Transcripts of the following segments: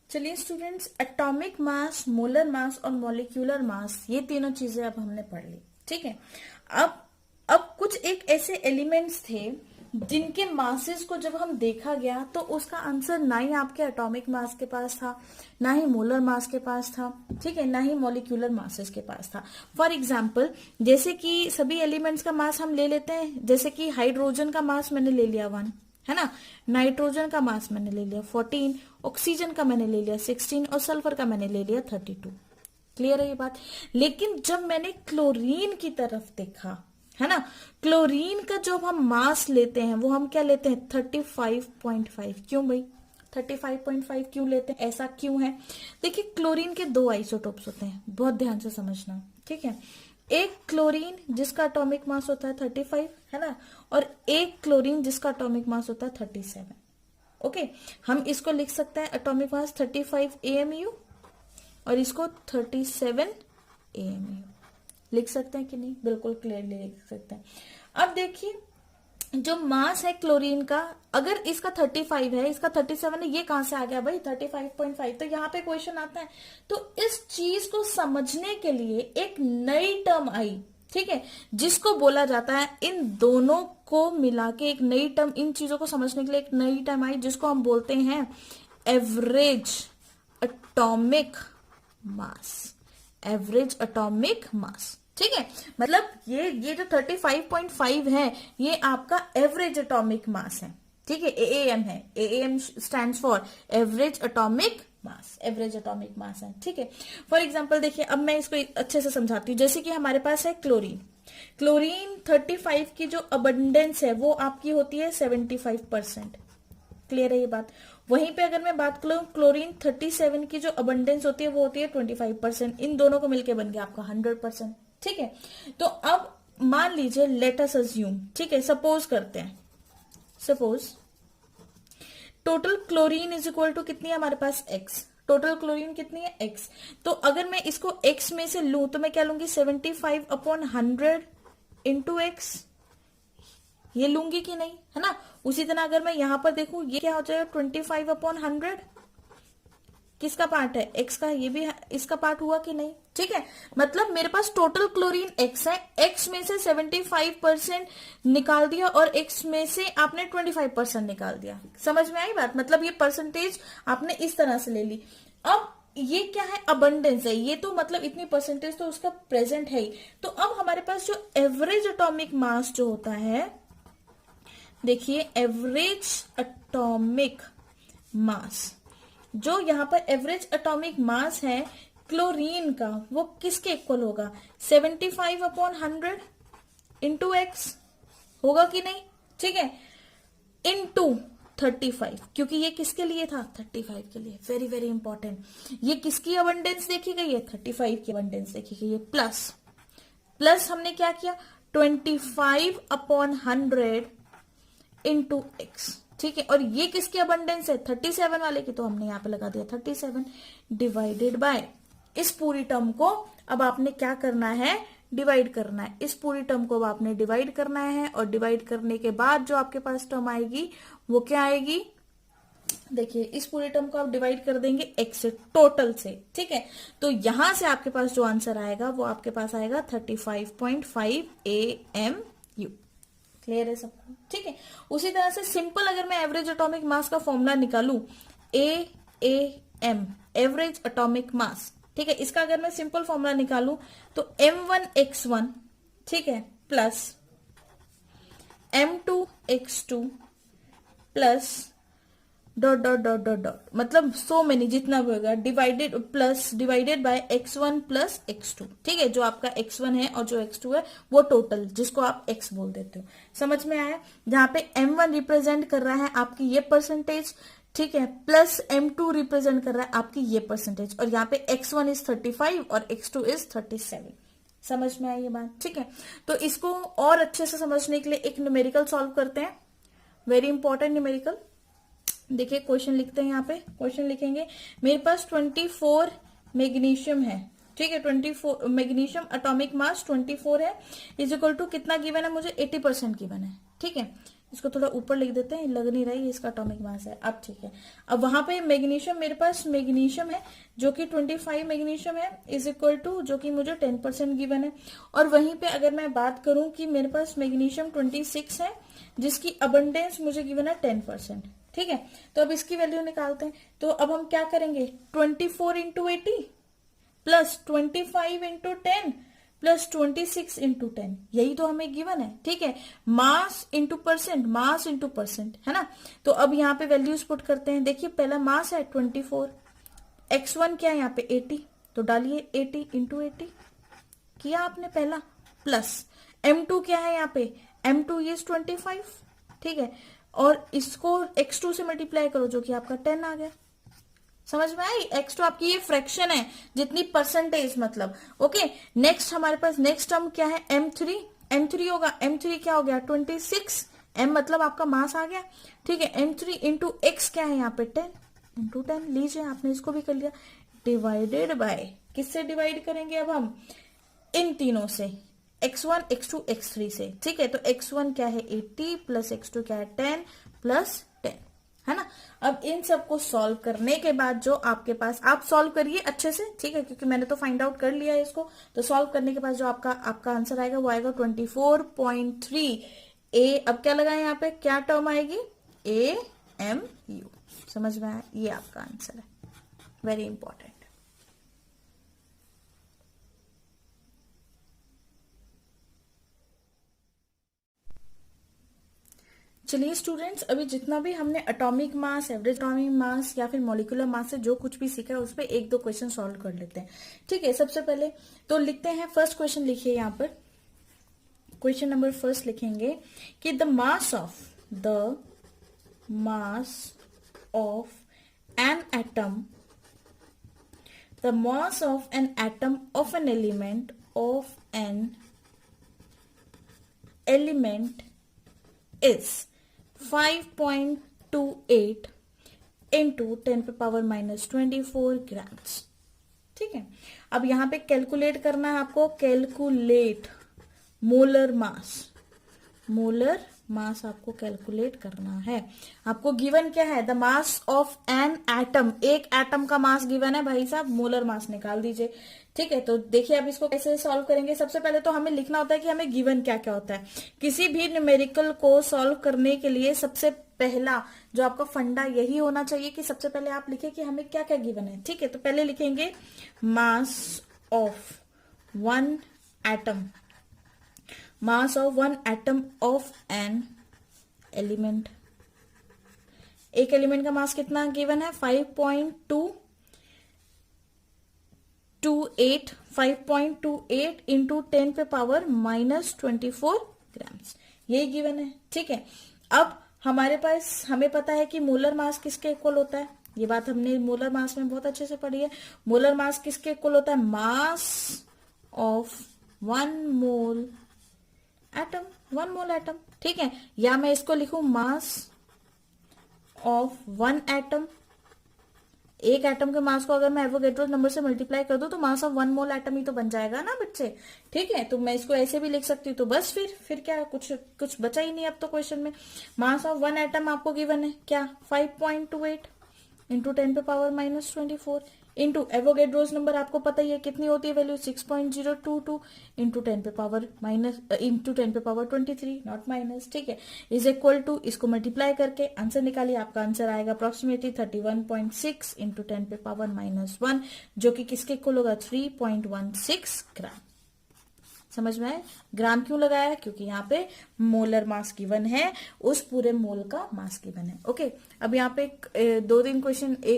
चलिए students, atomic mass, molar mass और molecular mass, ये तीनों चीजें अब हमने पढ़ ली। ठीक है। अब कुछ एक ऐसे एलिमेंट्स थे जिनके मासेस को जब हम देखा गया तो उसका आंसर ना ही आपके एटॉमिक मास के पास था, ना ही मोलर मास के पास था, ठीक है, ना ही मॉलिक्यूलर मासेस के पास था। फॉर एग्जाम्पल, जैसे कि सभी एलिमेंट्स का मास हम ले लेते हैं, जैसे कि हाइड्रोजन का मास मैंने ले लिया 1, है ना। नाइट्रोजन का मास मैंने ले लिया 14, ऑक्सीजन का मैंने ले लिया 16 और सल्फर का मैंने ले लिया 32। क्लियर है ये बात। लेकिन जब मैंने क्लोरीन की तरफ देखा, है ना, क्लोरीन का जो हम मास लेते हैं वो हम क्या लेते हैं 35.5। क्यों भाई 35.5 क्यों लेते हैं, ऐसा क्यों है? देखिए, क्लोरीन के दो आइसोटोप्स होते हैं, बहुत ध्यान से समझना, ठीक है। एक क्लोरीन जिसका एटॉमिक मास होता है 35, है ना, और एक क्लोरीन जिसका एटॉमिक मास होता है 37। ओके, हम इसको लिख सकते हैं एटॉमिक मास 35 AMU और इसको 37 AMU लिख सकते हैं कि नहीं? बिल्कुल क्लियरली लिख सकते हैं। अब देखिए, जो मास है क्लोरीन का, अगर इसका 35 है, इसका 37 है, ये कहां से आ गया भाई 35.5? तो यहाँ पे क्वेश्चन आता है। तो इस चीज को समझने के लिए एक नई टर्म आई, ठीक है, जिसको बोला जाता है, इन दोनों को मिला के एक नई टर्म, इन चीजों को समझने के लिए एक नई टर्म आई जिसको हम बोलते हैं average atomic mass. Average atomic mass, ठीक है। मतलब ये जो 35.5 है, ये आपका एवरेज एटॉमिक मास है, ठीक है, AAM है। AAM stands for average atomic mass, average atomic mass है, ठीक है। फॉर एग्जांपल देखिए, अब मैं इसको अच्छे से समझाती हूँ। जैसे कि हमारे पास है क्लोरीन। क्लोरीन 35 की जो अबंडेंस है वो आपकी होती है 75%। क्लियर है ये बात। वहीं पे अगर मैं बात करूं, क्लोरीन 37 की जो अबंडेंस होती है वो होती है 25%। इन दोनों को मिलकर बन गया आपका 100%, ठीक है। तो अब मान लीजिए, लेट अस अज्यूम, ठीक है, सपोज करते हैं, suppose total chlorine is equal to कितनी है हमारे पास X। टोटल क्लोरीन कितनी है X। तो अगर मैं इसको X में से लूं तो मैं क्या लूंगी 75/100 इंटू X, ये लूंगी कि नहीं, है ना। उसी तरह अगर मैं यहां पर देखूं, ये क्या हो जाएगा 25/100, किसका पार्ट है X का, ये भी इसका पार्ट हुआ कि नहीं, ठीक है। मतलब मेरे पास टोटल क्लोरीन X है, X में से 75% निकाल दिया और X में से आपने 25% निकाल दिया। समझ में आई बात? मतलब ये परसेंटेज आपने इस तरह से ले ली। अब ये क्या है, अबंडेंस है, ये तो मतलब इतनी परसेंटेज तो उसका प्रेजेंट है ही। तो अब हमारे पास जो एवरेज एटॉमिक मास जो होता है, देखिए एवरेज एटॉमिक मास, जो यहां पर एवरेज एटॉमिक मास है क्लोरीन का, वो किसके इक्वल होगा 75/100 इंटू X, होगा कि नहीं, ठीक है, इंटू 35, क्योंकि ये किसके लिए था 35 के लिए। Very very important. ये किसकी अबंडेंस देखी गई है 35 की अबंडेंस देखी गई है। प्लस प्लस हमने क्या किया 25/100 इंटू X, ठीक है। और ये किसकी अबंडेंस है 37 वाले की, तो हमने यहाँ पे लगा दिया 37 डिवाइडेड बाय इस पूरी टर्म को। अब आपने क्या करना है, डिवाइड करना है। इस पूरी टर्म को अब आपने डिवाइड करना है, और डिवाइड करने के बाद जो आपके पास टर्म आएगी वो क्या आएगी, देखिए इस पूरी टर्म को आप डिवाइड कर देंगे X से, टोटल से, ठीक है। तो यहां से आपके पास जो आंसर आएगा वो आपके पास आएगा 35.5 AMU। क्लियर है सबको, ठीक है। उसी तरह से सिंपल अगर मैं एवरेज एटॉमिक मास का फॉर्मूला निकालूं, AAM एवरेज एटॉमिक मास, ठीक है, इसका अगर मैं सिंपल फॉर्मूला निकालूं तो M1X1, ठीक है, plus M2X2 plus dot dot dot dot dot, मतलब सो मेनी जितना भी होगा, divided plus divided by X1 plus X2, ठीक है। जो आपका X1 है और जो X2 है वो टोटल, जिसको आप X बोल देते हो। समझ में आया? जहां पे M1 रिप्रेजेंट कर रहा है आपकी ये परसेंटेज, ठीक है, प्लस M2 रिप्रेजेंट कर रहा है आपकी ये परसेंटेज, और यहाँ पे X1 इज 35 और X2 इज 37। समझ में आई ये बात, ठीक है। तो इसको और अच्छे से समझने के लिए एक न्यूमेरिकल सॉल्व करते हैं, वेरी इंपॉर्टेंट न्यूमेरिकल। देखिए क्वेश्चन लिखते हैं, यहाँ पे क्वेश्चन लिखेंगे, मेरे पास 24 मैग्नीशियम है, ठीक है, 24 मैग्नीशियम एटॉमिक मास 24 है, इज इक्वल टू कितना गिवन है मुझे 80% गिवन है, ठीक है। इसको थोड़ा ऊपर लिख देते हैं, लग नहीं रहा है, ये इसका एटॉमिक मास है। अब ठीक है, अब वहां पे मैग्नीशियम, मेरे पास मैग्नीशियम है जो कि 25 मैग्नीशियम है, इज इक्वल टू जो कि मुझे 10% गिवन है। और वहीं पे अगर मैं बात करूं कि मेरे पास मैग्नीशियम 26 है जिसकी अबंडेंस मुझे गिवन है 10%। ठीक है, तो अब इसकी वैल्यू निकालते हैं। तो अब हम क्या करेंगे, 24 into 80 plus 25 into 10 plus 26 into 10, यही तो हमें गिवन है। ठीक है, mass into percent, mass into percent, है ना। तो अब यहाँ पे वैल्यूज पुट करते हैं। देखिए पहला मास है 24, x1 क्या है यहाँ पे 80, तो डालिए 80 इंटू 80 किया आपने पहला, प्लस m2 क्या है यहाँ पे, m2 इज 25। ठीक है, और इसको x2 से मल्टीप्लाई करो जो कि आपका 10 आ गया। समझ में आई, x2 आपकी ये फ्रैक्शन है जितनी परसेंटेज मतलब। ओके, नेक्स्ट हमारे पास नेक्स्ट टर्म क्या है, m3, m3 होगा, m3 क्या हो गया 26, m मतलब आपका मास आ गया। ठीक है, m3 इंटू एक्स क्या है यहाँ पे 10 इंटू 10, लीजिए आपने इसको भी कर लिया, डिवाइडेड बाय, किससे डिवाइड करेंगे अब हम, इन तीनों से, x1 x2 x3 से। ठीक है, तो x1 क्या है 80 प्लस x2 क्या है 10 प्लस 10, है ना। अब इन सबको सॉल्व करने के बाद जो आपके पास, आप सॉल्व करिए अच्छे से, ठीक है, क्योंकि मैंने तो फाइंड आउट कर लिया है इसको। तो सॉल्व करने के बाद जो आपका आंसर आएगा वो आएगा 24.3 ए। अब क्या लगा यहाँ पे, क्या टर्म आएगी, AMU। समझ में आया, ये आपका आंसर है, वेरी इंपॉर्टेंट। चलिए स्टूडेंट्स, अभी जितना भी हमने atomic mass, average atomic mass या फिर मॉलिक्यूलर मास से जो कुछ भी सीखा है उस पर एक दो क्वेश्चन सॉल्व कर लेते हैं। ठीक है, सबसे पहले तो लिखते हैं, फर्स्ट क्वेश्चन लिखिए यहाँ पर, क्वेश्चन नंबर फर्स्ट लिखेंगे कि the mass of an atom, the mass of an atom of an element is 5.28 into 10⁻⁻24 grams. ठीक है, अब यहां पे कैलकुलेट करना है आपको, कैलकुलेट मोलर मास आपको कैलकुलेट करना है। आपको गिवन क्या है, the mass of an atom, एक एटम का मास गिवन है भाई साहब, मोलर मास निकाल दीजिए। ठीक है, तो देखिए अब इसको कैसे सॉल्व करेंगे। सबसे पहले तो हमें लिखना होता है कि हमें गिवन क्या क्या होता है। किसी भी न्यूमेरिकल को सॉल्व करने के लिए सबसे पहला जो आपका फंडा यही होना चाहिए कि सबसे पहले आप लिखे कि हमें क्या क्या गिवन है। ठीक है, तो पहले लिखेंगे मास of one atom, mass of one atom of an element, एक एलिमेंट का मास कितना गिवन है 5.28 इंटू 10⁻⁻24 ग्राम्स, ये गिवन है। ठीक है, अब हमारे पास, हमें पता है कि मोलर मास किसके इक्वल होता है, ये बात हमने मोलर मास में बहुत अच्छे से पढ़ी है। मोलर मास किसके इक्वल होता है, मास ऑफ वन मोल एटम। ठीक है, या मैं इसको लिखूं मास ऑफ वन एटम, एक एटम के मास को अगर मैं एवोगैड्रो नंबर से मल्टीप्लाई कर दूं तो mass of one mole atom ही तो बन जाएगा ना बच्चे। ठीक है, तो मैं इसको ऐसे भी लिख सकती हूँ, तो बस फिर क्या, कुछ बचा ही नहीं अब तो क्वेश्चन में। मास ऑफ वन एटम आपको गिवन है क्या 5.28 इंटू 10⁻⁻24 इंटू एवोगैड्रोस नंबर आपको पता ही है कितनी होती है वैल्यू, 6.022 इंटू 10⁻23 नॉट माइनस। ठीक है, इज इक्वल टू, इसको मल्टीप्लाई करके आंसर निकालिए, आपका आंसर आएगा अप्रोक्सीमेटली 31.6 इंटू 10⁻⁻1 जो कि किसके इक्वल होगा 3.16 ग्राम। समझ में आए, ग्राम क्यों लगाया है, क्योंकि यहाँ पे मोलर मास गिवन है, उस पूरे मोल का मास गिवन है। ओके, अब यहाँ पे एक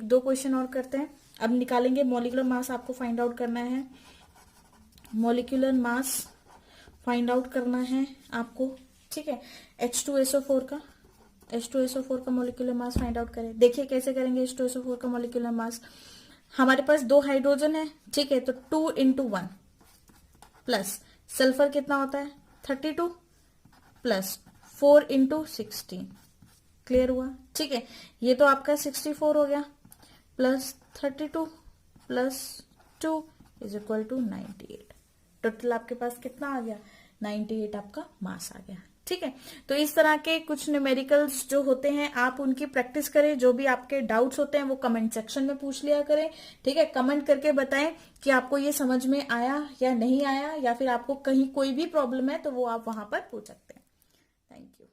दो क्वेश्चन और करते हैं। अब निकालेंगे मॉलिक्यूलर मास, आपको फाइंड आउट करना है, मॉलिक्यूलर मास फाइंड आउट करना है आपको। ठीक है, H2SO4 का मॉलिक्यूलर मास फाइंड आउट करें। देखिए कैसे करेंगे H2SO4 का मॉलिक्यूलर मास। हमारे पास दो हाइड्रोजन है, ठीक है, तो 2 इंटू 1 प्लस सल्फर कितना होता है 32 प्लस 4 इंटू 16, क्लियर हुआ। ठीक है, ये तो आपका 64 हो गया, plus 32 plus 2 is equal to 98। Total आपके पास कितना आ गया 98 आपका मास आ गया। ठीक है। तो इस तरह के कुछ न्यूमेरिकल्स जो होते हैं आप उनकी प्रैक्टिस करें, जो भी आपके डाउट्स होते हैं वो कमेंट सेक्शन में पूछ लिया करें, ठीक है। कमेंट करके बताएं कि आपको ये समझ में आया या नहीं आया, या फिर आपको कहीं कोई भी प्रॉब्लम है तो वो आप वहां पर पूछ सकते हैं। Thank you.